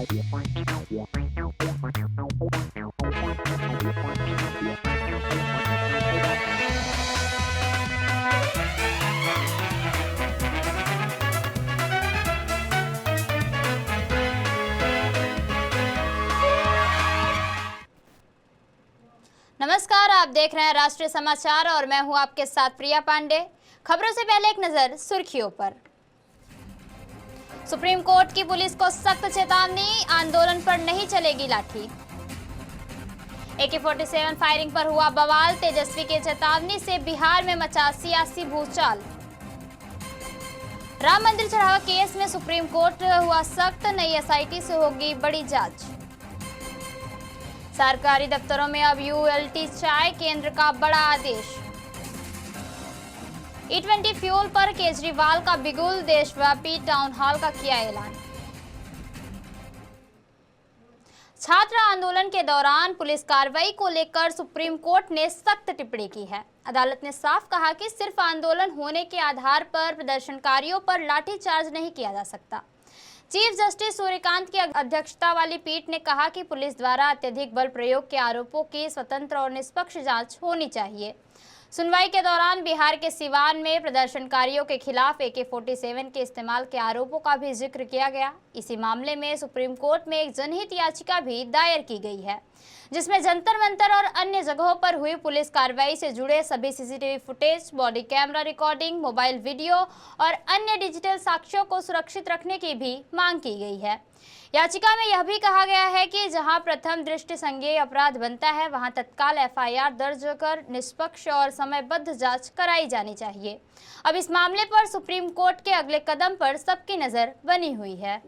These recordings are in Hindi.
नमस्कार, आप देख रहे हैं राष्ट्रीय समाचार और मैं हूं आपके साथ प्रिया पांडे। खबरों से पहले एक नजर सुर्खियों पर। सुप्रीम कोर्ट की पुलिस को सख्त चेतावनी, आंदोलन पर नहीं चलेगी लाठी। AK-47 फायरिंग पर हुआ बवाल, तेजस्वी की चेतावनी से बिहार में मचा सियासी भूचाल। राम मंदिर चढ़ावा केस में सुप्रीम कोर्ट हुआ सख्त, नई SIT से होगी बड़ी जांच। सरकारी दफ्तरों में अब ULT चाय, केंद्र का बड़ा आदेश। E20 फ्यूल पर केजरीवाल का बिगुल, देशव्यापी टाउन हॉल का किया ऐलान। छात्र आंदोलन के दौरान पुलिस कार्रवाई को लेकर सुप्रीम कोर्ट ने सख्त टिप्पणी की है। अदालत ने साफ कहा कि सिर्फ आंदोलन होने के आधार पर प्रदर्शनकारियों पर लाठीचार्ज नहीं किया जा सकता। चीफ जस्टिस सूर्यकांत की अध्यक्षता वाली पीठ ने कहा कि पुलिस द्वारा अत्यधिक बल प्रयोग के आरोपों की स्वतंत्र और निष्पक्ष जांच होनी चाहिए। सुनवाई के दौरान बिहार के सिवान में प्रदर्शनकारियों के खिलाफ AK-47 के इस्तेमाल के आरोपों का भी जिक्र किया गया। इसी मामले में सुप्रीम कोर्ट में एक जनहित याचिका भी दायर की गई है, जिसमें जंतर मंतर और अन्य जगहों पर हुई पुलिस कार्रवाई से जुड़े सभी CCTV footage, body camera recording, mobile video और अन्य डिजिटल साक्ष्यों को सुरक्षित रखने की भी मांग की गई है। याचिका में यह भी कहा गया है कि जहां प्रथम दृष्टि संज्ञेय अपराध बनता है, वहां तत्काल FIR दर्ज कर निष्पक्ष और समयबद्ध जांच कराई जानी चाहिए। अब इस मामले पर सुप्रीम कोर्ट के अगले कदम पर सबकी नजर बनी हुई है।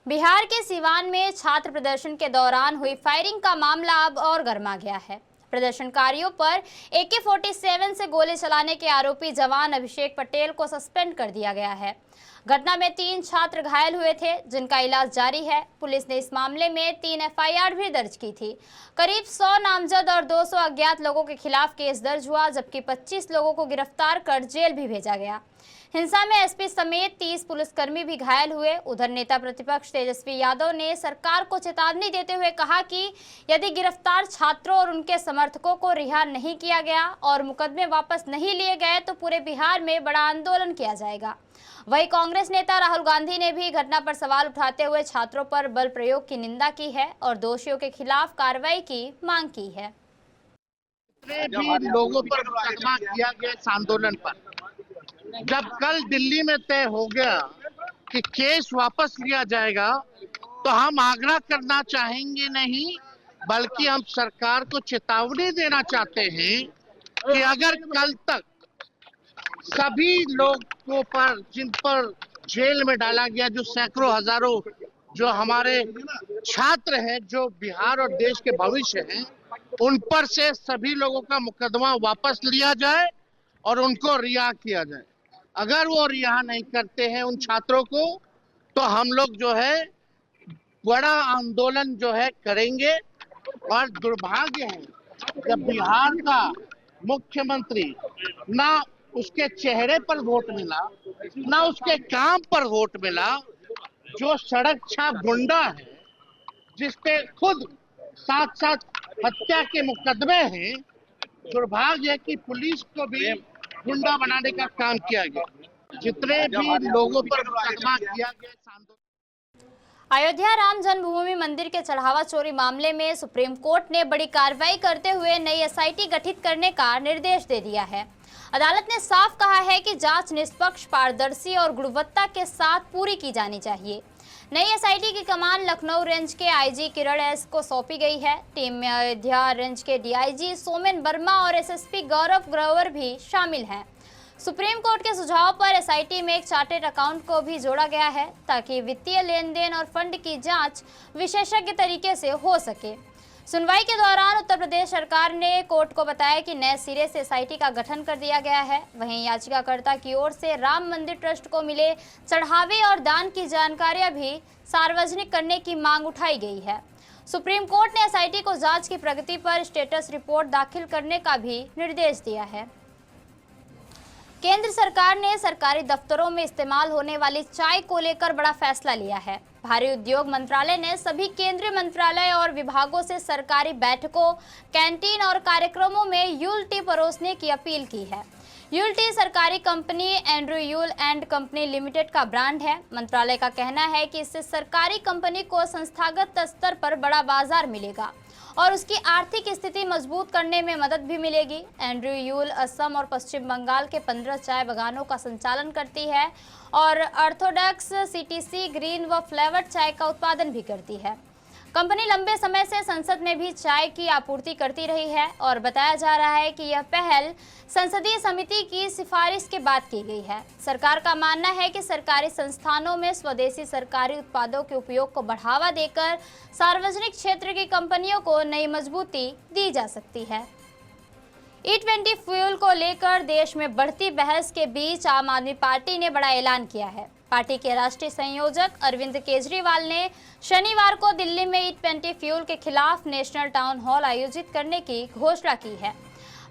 बिहार के सिवान में छात्र प्रदर्शन के दौरान हुई फायरिंग का मामला अब और गर्मा गया है। प्रदर्शनकारियों पर AK-47 से गोली चलाने के आरोपी जवान अभिषेक पटेल को सस्पेंड कर दिया गया है। घटना में 3 छात्र घायल हुए थे, जिनका इलाज जारी है। पुलिस ने इस मामले में 3 FIR भी दर्ज की थी। करीब 100 नामजद और 200 अज्ञात लोगों के खिलाफ केस दर्ज हुआ, जबकि 25 लोगों को गिरफ्तार कर जेल भी भेजा गया। हिंसा में SP समेत 30 पुलिसकर्मी भी घायल हुए। उधर नेता प्रतिपक्ष तेजस्वी यादव ने सरकार को चेतावनी देते हुए कहा कि यदि गिरफ्तार छात्रों और उनके समर्थकों को रिहा नहीं किया गया और मुकदमे वापस नहीं लिए गए तो पूरे बिहार में बड़ा आंदोलन किया जाएगा। वहीं कांग्रेस नेता राहुल गांधी ने भी घटना पर सवाल उठाते हुए छात्रों पर बल प्रयोग की निंदा की है और दोषियों के खिलाफ कार्रवाई की मांग की है। भी लोगों पर मुकदमा किया गया इस आंदोलन पर, जब कल दिल्ली में तय हो गया कि केस वापस लिया जाएगा, तो हम आग्रह करना चाहेंगे नहीं, बल्कि हम सरकार को चेतावनी देना चाहते हैं कि अगर कल तक सभी लोगों पर, जिन पर जेल में डाला गया, जो सैकड़ों हजारों जो हमारे छात्र हैं, जो बिहार और देश के भविष्य हैं, उन पर से सभी लोगों का मुकदमा वापस लिया जाए और उनको रिहा किया जाए। अगर वो रिहा नहीं करते हैं उन छात्रों को, तो हम लोग जो है बड़ा आंदोलन जो है करेंगे। और दुर्भाग्य है जब बिहार का मुख्यमंत्री ना उसके चेहरे पर वोट मिला, ना उसके काम पर वोट मिला, जो सड़क छाप गुंडा है, जिसपे खुद 7 हत्या के मुकदमे हैं। दुर्भाग्य है कि पुलिस को भी गुंडा बनाने का काम किया गया। जितने भी लोगों पर मुकदमा किया गया। अयोध्या राम जन्मभूमि मंदिर के चढ़ावा चोरी मामले में सुप्रीम कोर्ट ने बड़ी कार्रवाई करते हुए नई SIT गठित करने का निर्देश दे दिया है। अदालत ने साफ कहा है कि जांच निष्पक्ष, पारदर्शी और गुणवत्ता के साथ पूरी की जानी चाहिए। नई SIT की कमान लखनऊ रेंज के IG किरण S को सौंपी गई है। टीम में अयोध्या रेंज के DIG सोमेन वर्मा और SSP गौरव ग्रोवर भी शामिल हैं। सुप्रीम कोर्ट के सुझाव पर SIT में एक चार्टेड अकाउंट को भी जोड़ा गया है, ताकि वित्तीय लेन देन और फंड की जांच विशेषज्ञ तरीके से हो सके। सुनवाई के दौरान उत्तर प्रदेश सरकार ने कोर्ट को बताया कि नए सिरे से SIT का गठन कर दिया गया है। वहीं याचिकाकर्ता की ओर से राम मंदिर ट्रस्ट को मिले चढ़ावे और दान की जानकारियां भी सार्वजनिक करने की मांग उठाई गई है। सुप्रीम कोर्ट ने SIT को जांच की प्रगति पर स्टेटस रिपोर्ट दाखिल करने का भी निर्देश दिया है। केंद्र सरकार ने सरकारी दफ्तरों में इस्तेमाल होने वाली चाय को लेकर बड़ा फैसला लिया है। भारी उद्योग मंत्रालय ने सभी केंद्रीय मंत्रालय और विभागों से सरकारी बैठकों, कैंटीन और कार्यक्रमों में यूल टी परोसने की अपील की है। यूल टी सरकारी company Andrew Yule and company limited का ब्रांड है। मंत्रालय का कहना है कि इससे सरकारी कंपनी को संस्थागत स्तर पर बड़ा बाजार मिलेगा और उसकी आर्थिक स्थिति मजबूत करने में मदद भी मिलेगी। एंड्रयू यूल असम और पश्चिम बंगाल के 15 चाय बागानों का संचालन करती है और ऑर्थोडॉक्स, सीटीसी, ग्रीन व फ्लेवर्ड चाय का उत्पादन भी करती है। कंपनी लंबे समय से संसद में भी चाय की आपूर्ति करती रही है और बताया जा रहा है कि यह पहल संसदीय समिति की सिफारिश के बाद की गई है। सरकार का मानना है कि सरकारी संस्थानों में स्वदेशी सरकारी उत्पादों के उपयोग को बढ़ावा देकर सार्वजनिक क्षेत्र की कंपनियों को नई मजबूती दी जा सकती है। E20 फ्यूल को लेकर देश में बढ़ती बहस के बीच आम आदमी पार्टी ने बड़ा ऐलान किया है। पार्टी के राष्ट्रीय संयोजक अरविंद केजरीवाल ने शनिवार को दिल्ली में E20 फ्यूल के खिलाफ नेशनल टाउन हॉल आयोजित करने की घोषणा की है।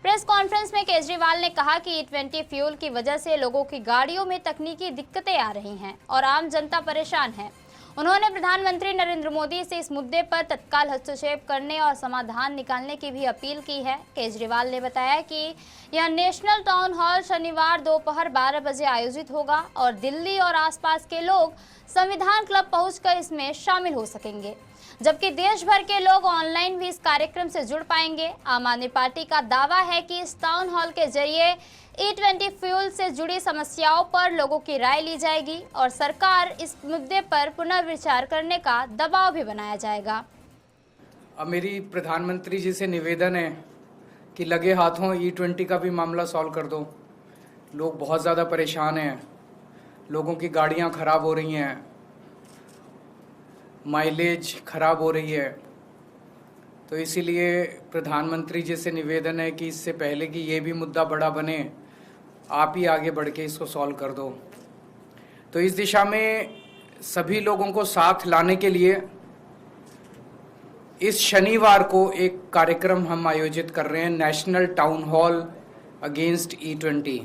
प्रेस कॉन्फ्रेंस में केजरीवाल ने कहा कि E20 फ्यूल की वजह से लोगों की गाड़ियों में तकनीकी दिक्कतें आ रही हैं और आम जनता परेशान है। उन्होंने प्रधानमंत्री नरेंद्र मोदी से इस मुद्दे पर तत्काल हस्तक्षेप करने और समाधान निकालने की भी अपील की है। केजरीवाल ने बताया कि यह नेशनल टाउन हॉल शनिवार दोपहर 12 बजे आयोजित होगा और दिल्ली और आसपास के लोग संविधान क्लब पहुंचकर इसमें शामिल हो सकेंगे, जबकि देश भर के लोग ऑनलाइन भी इस कार्यक्रम से जुड़ पाएंगे। आम आदमी पार्टी का दावा है कि इस टाउन हॉल के जरिए E20 फ्यूल से जुड़ी समस्याओं पर लोगों की राय ली जाएगी और सरकार इस मुद्दे पर पुनर्विचार करने का दबाव भी बनाया जाएगा। अब मेरी प्रधानमंत्री जी से निवेदन है कि लगे हाथों E20 का भी मामला सॉल्व कर दो। लोग बहुत ज़्यादा परेशान हैं, लोगों की गाड़ियां खराब हो रही हैं, माइलेज खराब हो रही है। तो इसीलिए प्रधानमंत्री जी से निवेदन है कि इससे पहले कि ये भी मुद्दा बड़ा बने, आप ही आगे बढ़ के इसको सॉल्व कर दो। तो इस दिशा में सभी लोगों को साथ लाने के लिए इस शनिवार को एक कार्यक्रम हम आयोजित कर रहे हैं, national town hall against E20।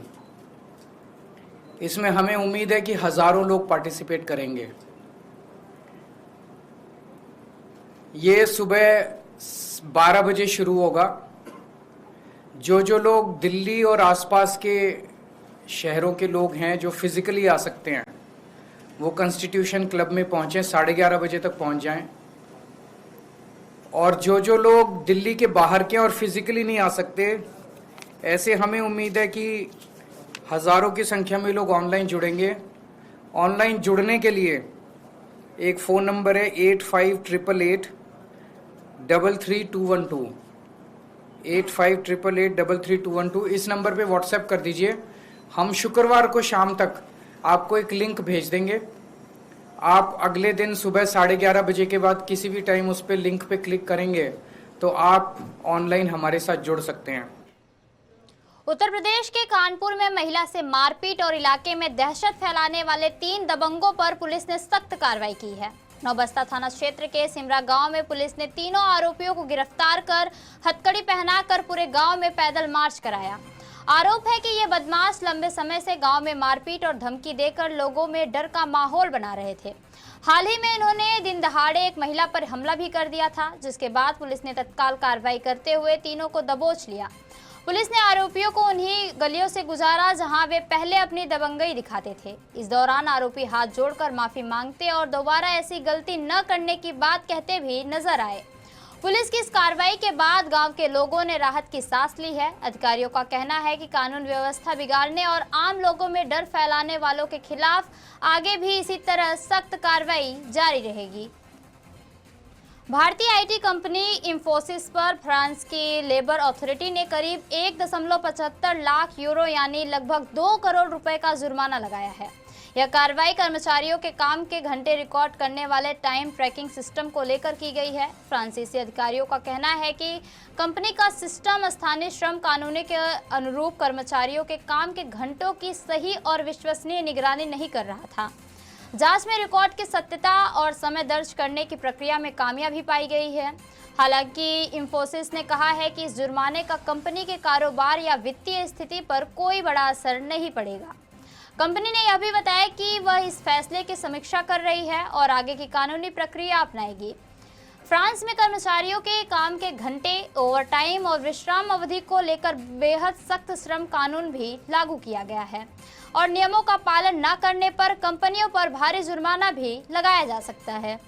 इसमें हमें उम्मीद है कि हजारों लोग पार्टिसिपेट करेंगे। ये सुबह 12 बजे शुरू होगा। जो लोग दिल्ली और आसपास के शहरों के लोग हैं जो फिजिकली आ सकते हैं, वो कॉन्स्टिट्यूशन क्लब में पहुंचे, 11:30 बजे तक पहुंच जाएं। और जो लोग दिल्ली के बाहर के और फिजिकली नहीं आ सकते, ऐसे हमें उम्मीद है कि हजारों की संख्या में लोग ऑनलाइन जुड़ेंगे। ऑनलाइन जुड़ने के लिए एक फ़ोन नंबर है 8588883212, 8588883212। इस नंबर पे व्हाट्सएप कर दीजिए। हम शुक्रवार को शाम तक आपको एक लिंक भेज देंगे। आप अगले दिन सुबह 11:30 बजे के बाद किसी भी टाइम उस पर लिंक पे क्लिक करेंगे तो आप ऑनलाइन हमारे साथ जुड़ सकते हैं। उत्तर प्रदेश के कानपुर में महिला से मारपीट और इलाके में दहशत फैलाने वाले 3 दबंगों पर पुलिस ने सख्त कार्रवाई की है। नौबस्ता थाना क्षेत्र के सिमरा गांव में पुलिस ने तीनों आरोपियों को गिरफ्तार कर हथकड़ी पहनाकर पूरे गांव में पैदल मार्च कराया। आरोप है कि ये बदमाश लंबे समय से गांव में मारपीट और धमकी देकर लोगों में डर का माहौल बना रहे थे। हाल ही में इन्होंने दिन दहाड़े एक महिला पर हमला भी कर दिया था, जिसके बाद पुलिस ने तत्काल कार्रवाई करते हुए तीनों को दबोच लिया। पुलिस ने आरोपियों को उन्हीं गलियों से गुजारा जहां वे पहले अपनी दबंगई दिखाते थे। इस दौरान आरोपी हाथ जोड़कर माफी मांगते और दोबारा ऐसी गलती न करने की बात कहते भी नजर आए। पुलिस की इस कार्रवाई के बाद गांव के लोगों ने राहत की सांस ली है। अधिकारियों का कहना है कि कानून व्यवस्था बिगाड़ने और आम लोगों में डर फैलाने वालों के खिलाफ आगे भी इसी तरह सख्त कार्रवाई जारी रहेगी। भारतीय आईटी कंपनी इंफोसिस पर फ्रांस की लेबर अथॉरिटी ने करीब 1.75 लाख यूरो यानी लगभग 2 करोड़ रुपए का जुर्माना लगाया है। यह कार्रवाई कर्मचारियों के काम के घंटे रिकॉर्ड करने वाले टाइम ट्रैकिंग सिस्टम को लेकर की गई है। फ्रांसीसी अधिकारियों का कहना है कि कंपनी का सिस्टम स्थानीय श्रम कानून के अनुरूप कर्मचारियों के काम के घंटों की सही और विश्वसनीय निगरानी नहीं कर रहा था। जांच में रिकॉर्ड की सत्यता और समय दर्ज करने की प्रक्रिया में कामयाबी पाई गई है। हालांकि इंफोसिस ने कहा है कि इस जुर्माने का कंपनी के कारोबार या वित्तीय स्थिति पर कोई बड़ा असर नहीं पड़ेगा। कंपनी ने यह भी बताया कि वह इस फैसले की समीक्षा कर रही है और आगे की कानूनी प्रक्रिया अपनाएगी। फ्रांस में कर्मचारियों के काम के घंटे, ओवरटाइम और विश्राम अवधि को लेकर बेहद सख्त श्रम कानून भी लागू किया गया है और नियमों का पालन न करने पर कंपनियों पर भारी जुर्माना भी लगाया जा सकता है।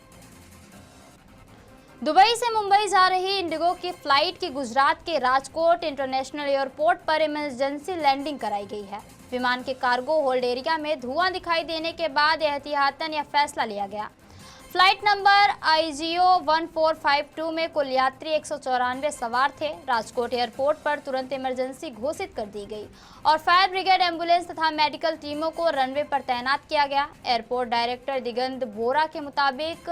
दुबई से मुंबई जा रही इंडिगो की फ्लाइट की गुजरात के राजकोट इंटरनेशनल एयरपोर्ट पर इमरजेंसी लैंडिंग कराई गई है। विमान के कार्गो होल्ड एरिया में धुआं दिखाई देने के बाद एहतियातन यह फैसला लिया गया। फ्लाइट नंबर IGO 1452 में कुल यात्री 194 सवार थे। राजकोट एयरपोर्ट पर तुरंत इमरजेंसी घोषित कर दी गई और फायर ब्रिगेड, एम्बुलेंस तथा मेडिकल टीमों को रनवे पर तैनात किया गया। एयरपोर्ट डायरेक्टर दिगंत बोरा के मुताबिक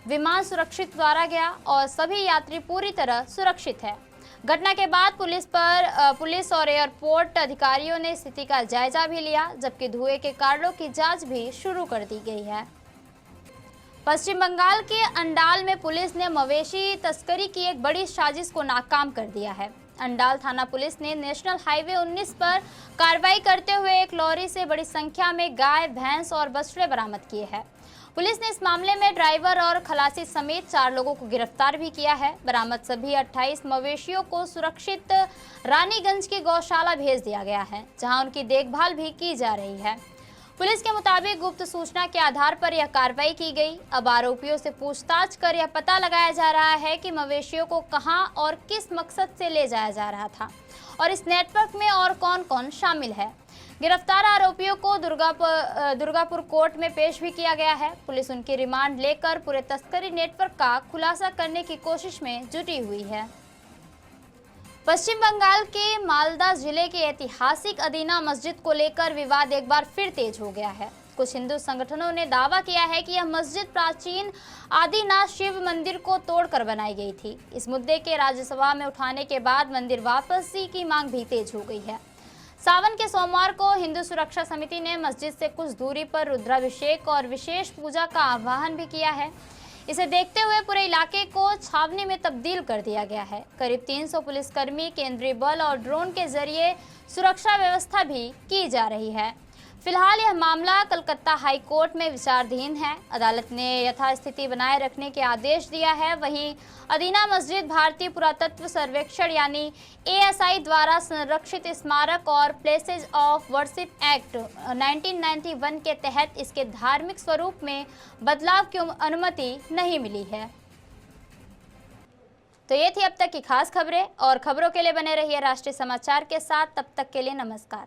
विमान सुरक्षित उतारा गया और सभी यात्री पूरी तरह सुरक्षित है। घटना के बाद पुलिस और एयरपोर्ट अधिकारियों ने स्थिति का जायजा भी लिया, जबकि धुएं के कारणों की जांच भी शुरू कर दी गई है। पश्चिम बंगाल के अंडाल में पुलिस ने मवेशी तस्करी की एक बड़ी साजिश को नाकाम कर दिया है। अंडाल थाना पुलिस ने नेशनल हाईवे 19 पर कार्रवाई करते हुए एक लॉरी से बड़ी संख्या में गाय, भैंस और बछड़े बरामद किए हैं। पुलिस ने इस मामले में ड्राइवर और खलासी समेत 4 लोगों को गिरफ्तार भी किया है। बरामद सभी 28 मवेशियों को सुरक्षित रानीगंज की गौशाला भेज दिया गया है, जहां उनकी देखभाल भी की जा रही है। पुलिस के मुताबिक गुप्त सूचना के आधार पर यह कार्रवाई की गई। अब आरोपियों से पूछताछ कर यह पता लगाया जा रहा है कि मवेशियों को कहां और किस मकसद से ले जाया जा रहा था और इस नेटवर्क में और कौन कौन शामिल है। गिरफ्तार आरोपियों को दुर्गापुर कोर्ट में पेश भी किया गया है। पुलिस उनकी रिमांड लेकर पूरे तस्करी नेटवर्क का खुलासा करने की कोशिश में जुटी हुई है। पश्चिम बंगाल के मालदा जिले के ऐतिहासिक अदीना मस्जिद को लेकर विवाद एक बार फिर तेज हो गया है। कुछ हिंदू संगठनों ने दावा किया है कि यह मस्जिद प्राचीन आदिनाथ शिव मंदिर को तोड़कर बनाई गई थी। इस मुद्दे के राज्यसभा में उठाने के बाद मंदिर वापसी की मांग भी तेज हो गई है। सावन के सोमवार को हिंदू सुरक्षा समिति ने मस्जिद से कुछ दूरी पर रुद्राभिषेक और विशेष पूजा का आह्वान भी किया है। इसे देखते हुए पूरे इलाके को छावनी में तब्दील कर दिया गया है। करीब 300 पुलिसकर्मी, केंद्रीय बल और ड्रोन के जरिए सुरक्षा व्यवस्था भी की जा रही है। फिलहाल यह मामला कलकत्ता हाई कोर्ट में विचाराधीन है। अदालत ने यथास्थिति बनाए रखने के आदेश दिया है। वहीं अदीना मस्जिद भारतीय पुरातत्व सर्वेक्षण यानी ASI द्वारा संरक्षित स्मारक और प्लेसेज ऑफ वर्शिप एक्ट 1991 के तहत इसके धार्मिक स्वरूप में बदलाव की अनुमति नहीं मिली है। तो ये थी अब तक की खास खबरें, और खबरों के लिए बने रहिए राष्ट्रीय समाचार के साथ। तब तक के लिए नमस्कार।